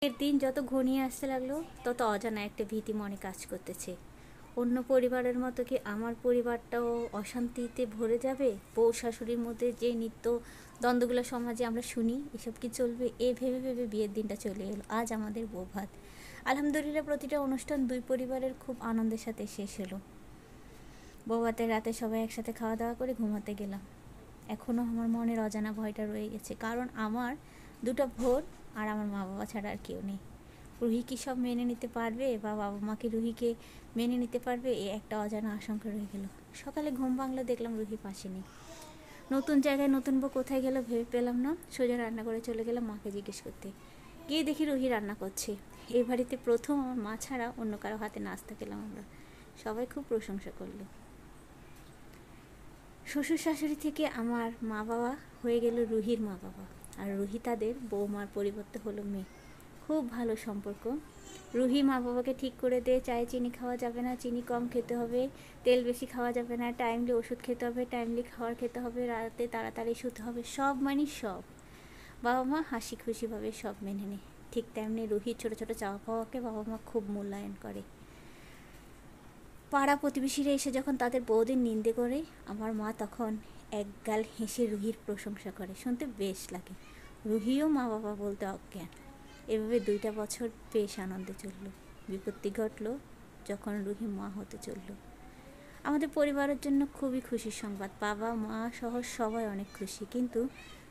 এর দিন যত ঘনিয়ে আসতে লাগলো তত অজানা একটা ভীতি মনে কাজ করতেছে। অন্য পরিবারের মতো কি আমার পরিবারটাও অশান্তিতে ভরে যাবে? বউ শাশুড়ির মধ্যে যে নিত্য দ্বন্দ্বগুলো সমাজে আমরা শুনি, এসব কি চলবে? এ ভেবে ভেবে বিয়ের দিনটা চলে এলো। আজ আমাদের বউ ভাত। আলহামদুলিল্লাহ প্রতিটা অনুষ্ঠান দুই পরিবারের খুব আনন্দের সাথে শেষ হলো। বউ ভাতের রাতে সবাই একসাথে খাওয়া দাওয়া করে ঘুমাতে গেলাম। এখনও আমার মনের অজানা ভয়টা রয়ে গেছে, কারণ আমার দুটো বোন আর আমার মা বাবা ছাড়া আর কেউ নেই। রুহি কি সব মেনে নিতে পারবে, বা বাবা মাকে রুহিকে মেনে নিতে পারবে, এই একটা অজানা আশঙ্কা রয়ে গেল। সকালে ঘুম ভাঙলো, দেখলাম রুহি পাশে নেই। নতুন জায়গায় নতুন বউ কোথায় গেল ভেবে পেলাম না। সোজা রান্না করে চলে গেলাম মাকে জিজ্ঞেস করতে। গিয়ে দেখি রুহি রান্না করছে। এই বাড়িতে প্রথম আমার মা ছাড়া অন্য কারো হাতে নাস্তা খেলাম আমরা। সবাই খুব প্রশংসা করলো। শ্বশুর শাশুড়ি থেকে আমার মা বাবা হয়ে গেল রুহির মা বাবা, আর রুহি তাদের বৌমার পরিবর্তে হলো মেয়ে। খুব ভালো সম্পর্ক। রুহি মা বাবাকে ঠিক করে দেয়, চায়ে চিনি খাওয়া যাবে না, চিনি কম খেতে হবে, তেল বেশি খাওয়া যাবে না, টাইমলি ওষুধ খেতে হবে, টাইমলি খাবার খেতে হবে, রাতে তাড়াতাড়ি শুতে হবে, সব মানে সব। বাবা মা হাসি খুশিভাবে সব মেনে নেয়। ঠিক তেমনি রুহির ছোটো ছোটো চাওয়া পাওয়াকে বাবা মা খুব মূল্যায়ন করে। পাড়া প্রতিবেশীরা এসে যখন তাদের বউদের নিন্দে করে, আমার মা তখন একগাল হেসে রুহির প্রশংসা করে। শুনতে বেশ লাগে। রুহিও মা বাবা বলতে অজ্ঞান। এভাবে 2টা বছর বেশ আনন্দে চলল। বিপত্তি ঘটল যখন রুহি মা হতে চলল। আমাদের পরিবারের জন্য খুবই খুশির সংবাদ। বাবা মা সহ সবাই অনেক খুশি। কিন্তু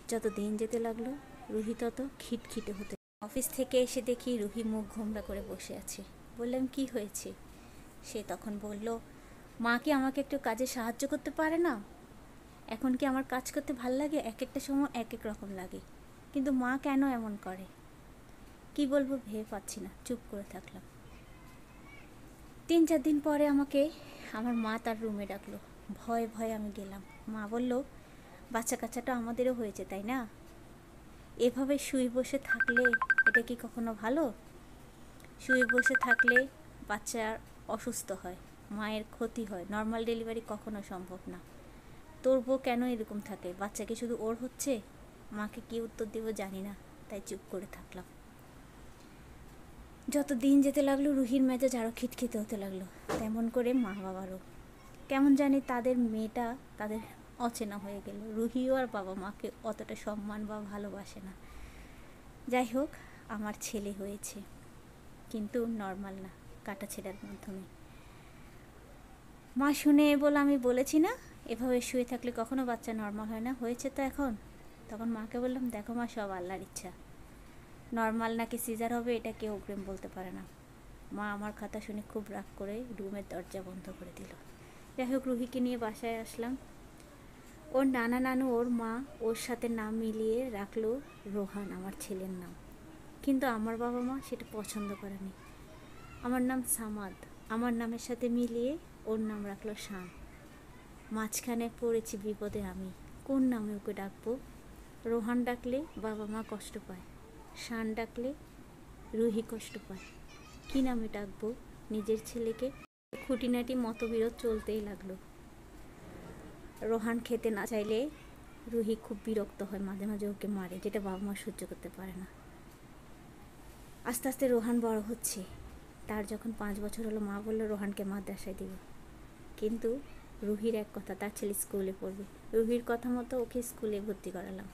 যত দিন যেতে লাগলো রুহি তত খিটখিটে হতে। অফিস থেকে এসে দেখি রুহি মুখ গোমড়া করে বসে আছে। বললাম কি হয়েছে? সে তখন বলল, মা কি আমাকে একটু কাজে সাহায্য করতে পারে না? এখন কি আমার কাজ করতে ভাল লাগে? এক একটা সময় এক এক রকম লাগে, কিন্তু মা কেন এমন করে? কি বলবো ভেবে পাচ্ছি না, চুপ করে থাকলাম। 3-4 দিন পরে আমাকে আমার মা তার রুমে ডাকলো। ভয়ে ভয়ে আমি গেলাম। মা বলল, বাচ্চা কাচ্চাটা আমাদেরও হয়েছে তাই না? এভাবে শুয়ে বসে থাকলে এটা কি কখনো ভালো? শুয়ে বসে থাকলে বাচ্চার অসুস্থ হয়, মায়ের ক্ষতি হয়, নর্মাল ডেলিভারি কখনো সম্ভব না। তোর বউ কেন এরকম থাকে? বাচ্চা কি শুধু ওর হচ্ছে? মাকে কি উত্তর দেব জানি না, তাই চুপ করে থাকলাম। যত দিন যেতে লাগলো রুহির মেজাজ আরও খিটখিটে হতে লাগলো, তেমন করে মা বাবারও। কেমন জানি তাদের মেয়েটা তাদের অচেনা হয়ে গেল। রুহিও আর বাবা মাকে অতটা সম্মান বা ভালোবাসে না। যাই হোক, আমার ছেলে হয়েছে, কিন্তু নর্মাল না, কাটাছেঁড়ার মাধ্যমে। মা শুনে বলে, আমি বলেছি না এভাবে শুয়ে থাকলে কখনো বাচ্চা নর্মাল হয় না, হয়েছে তো এখন। তখন মাকে বললাম, দেখো মা, সব আল্লাহর ইচ্ছা, নর্মাল নাকি সিজার হবে এটা কেউ অগ্রিম বলতে পারে না। মা আমার কথা শুনে খুব রাগ করে রুমের দরজা বন্ধ করে দিল। যাই হোক, রুহিকে নিয়ে বাসায় আসলাম। ওর নানা নানু ওর মা ওর সাথে নাম মিলিয়ে রাখলো রোহান, আমার ছেলের নাম। কিন্তু আমার বাবা মা সেটা পছন্দ করেনি। আমার নাম সামাদ, আমার নামের সাথে মিলিয়ে ওর নাম রাখলো শান। মাঝখানে পড়েছি বিপদে আমি। কোন নামে ওকে ডাকবো? রোহান ডাকলে বাবা মা কষ্ট পায়, শান ডাকলে রুহি কষ্ট পায়। কী নামে ডাকবো নিজের ছেলেকে? খুঁটিনাটি মতবিরোধ চলতেই লাগলো। রোহান খেতে না চাইলে রুহি খুব বিরক্ত হয়, মাঝে মাঝে ওকে মারে, যেটা বাবা মা সহ্য করতে পারে না। আস্তে আস্তে রোহান বড় হচ্ছে। তার যখন 5 বছর হলো, মা বললো রোহানকে মাদ্রাসায় দিব। কিন্তু রুহির এক কথা, তার ছেলে স্কুলে পড়বে, রুহির কথা মতো ওকে স্কুলে ভর্তি করালাম।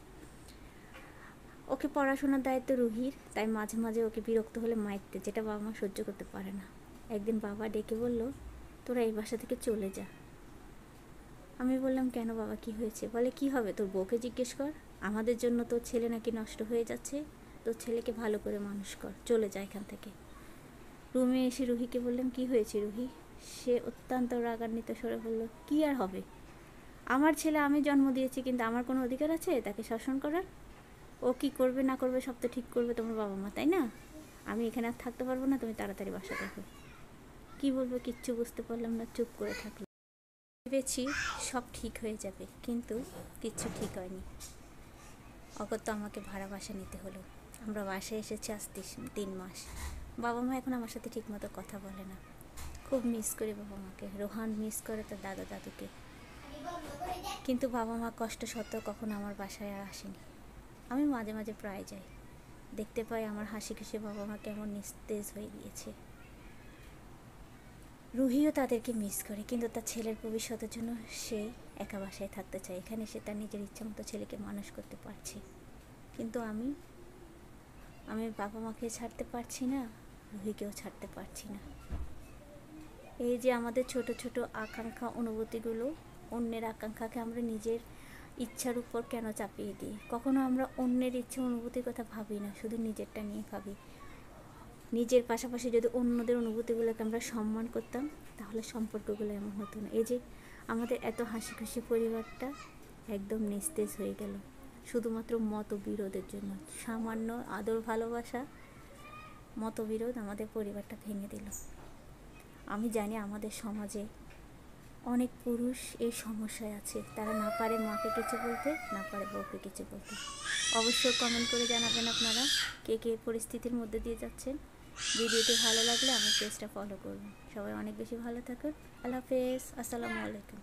ওকে পড়াশোনার দায়িত্ব রুহির, তাই মাঝে মাঝে ওকে বিরক্ত হলে মাইরতে, যেটা বাবা মা সহ্য করতে পারে না। একদিন বাবা ডেকে বলল, তোরা এই বাসা থেকে চলে যা। আমি বললাম, কেন বাবা, কি হয়েছে? বলে, কি হবে, তোর বউকে জিজ্ঞেস কর, আমাদের জন্য তোর ছেলে নাকি নষ্ট হয়ে যাচ্ছে, তোর ছেলেকে ভালো করে মানুষ কর, চলে যা এখান থেকে। রুমে এসে রুহিকে বললাম, কি হয়েছে রুহি? সে অত্যন্ত রাগান্বিত স্বরে বলল, কি আর হবে, আমার ছেলে আমি জন্ম দিয়েছি, কিন্তু আমার কোনো অধিকার আছে তাকে শাসন করার? ও কি করবে না করবে সব তো ঠিক করবে তোমার বাবা মা, তাই না? আমি এখানে আর থাকতে পারবো না, তুমি তাড়াতাড়ি বাসা দেখো। কী বলবো কিচ্ছু বুঝতে পারলাম না, চুপ করে থাকলাম। ভেবেছি সব ঠিক হয়ে যাবে, কিন্তু কিচ্ছু ঠিক হয়নি। অগত্যা আমাকে ভাড়া বাসা নিতে হলো। আমরা বাসায় এসেছি আজ 3 মাস। বাবা মা এখন আমার সাথে ঠিকমতো কথা বলে না। খুব মিস করি বাবা মাকে। রোহান মিস করে তার দাদা দাদুকে। কিন্তু বাবা মা কষ্ট সত্ত্বেও কখনো আমার বাসায় আর আসেনি। আমি মাঝে মাঝে প্রায় যাই। দেখতে পাই আমার হাসি খুশি বাবা মা কেমন নিস্তেজ হয়ে গিয়েছে। রুহিও তাদেরকে মিস করে, কিন্তু তার ছেলের ভবিষ্যতের জন্য সে একা বাসায় থাকতে চায়। এখানে সে তার নিজের ইচ্ছা মতো ছেলেকে মানুষ করতে পারছে, কিন্তু আমি বাবা মাকে ছাড়তে পারছি না, রুহিকেও ছাড়তে পারছি না। এই যে আমাদের ছোট ছোট আকাঙ্ক্ষা অনুভূতিগুলো, অন্যের আকাঙ্ক্ষাকে আমরা নিজের ইচ্ছার উপর কেন চাপিয়ে দিই? কখনো আমরা অন্যের ইচ্ছা অনুভূতির কথা ভাবি না, শুধু নিজেরটা নিয়ে ভাবি। নিজের পাশাপাশি যদি অন্যদের অনুভূতিগুলোকে আমরা সম্মান করতাম, তাহলে সম্পর্কগুলো এমন হতো না। এই যে আমাদের এত হাসি খুশি পরিবারটা একদম নিস্তেজ হয়ে গেল শুধুমাত্র মতবিরোধের জন্য। সামান্য আদর ভালোবাসা, মতবিরোধ আমাদের পরিবারটা ভেঙে দিল। আমি জানি আমাদের সমাজে অনেক পুরুষ এই সমস্যায় আছে, তারা না পারে মাকে কিছু বলতে, না পারে বউকে কিছু বলতে। অবশ্যই কমেন্ট করে জানাবেন আপনারা কে কে পরিস্থিতির মধ্যে দিয়ে যাচ্ছেন। ভিডিওটি ভালো লাগলে আমার পেজটা ফলো করবেন। সবাই অনেক বেশি ভালো থাকুন। আল্লাহ হাফেজ, আসসালামু আলাইকুম।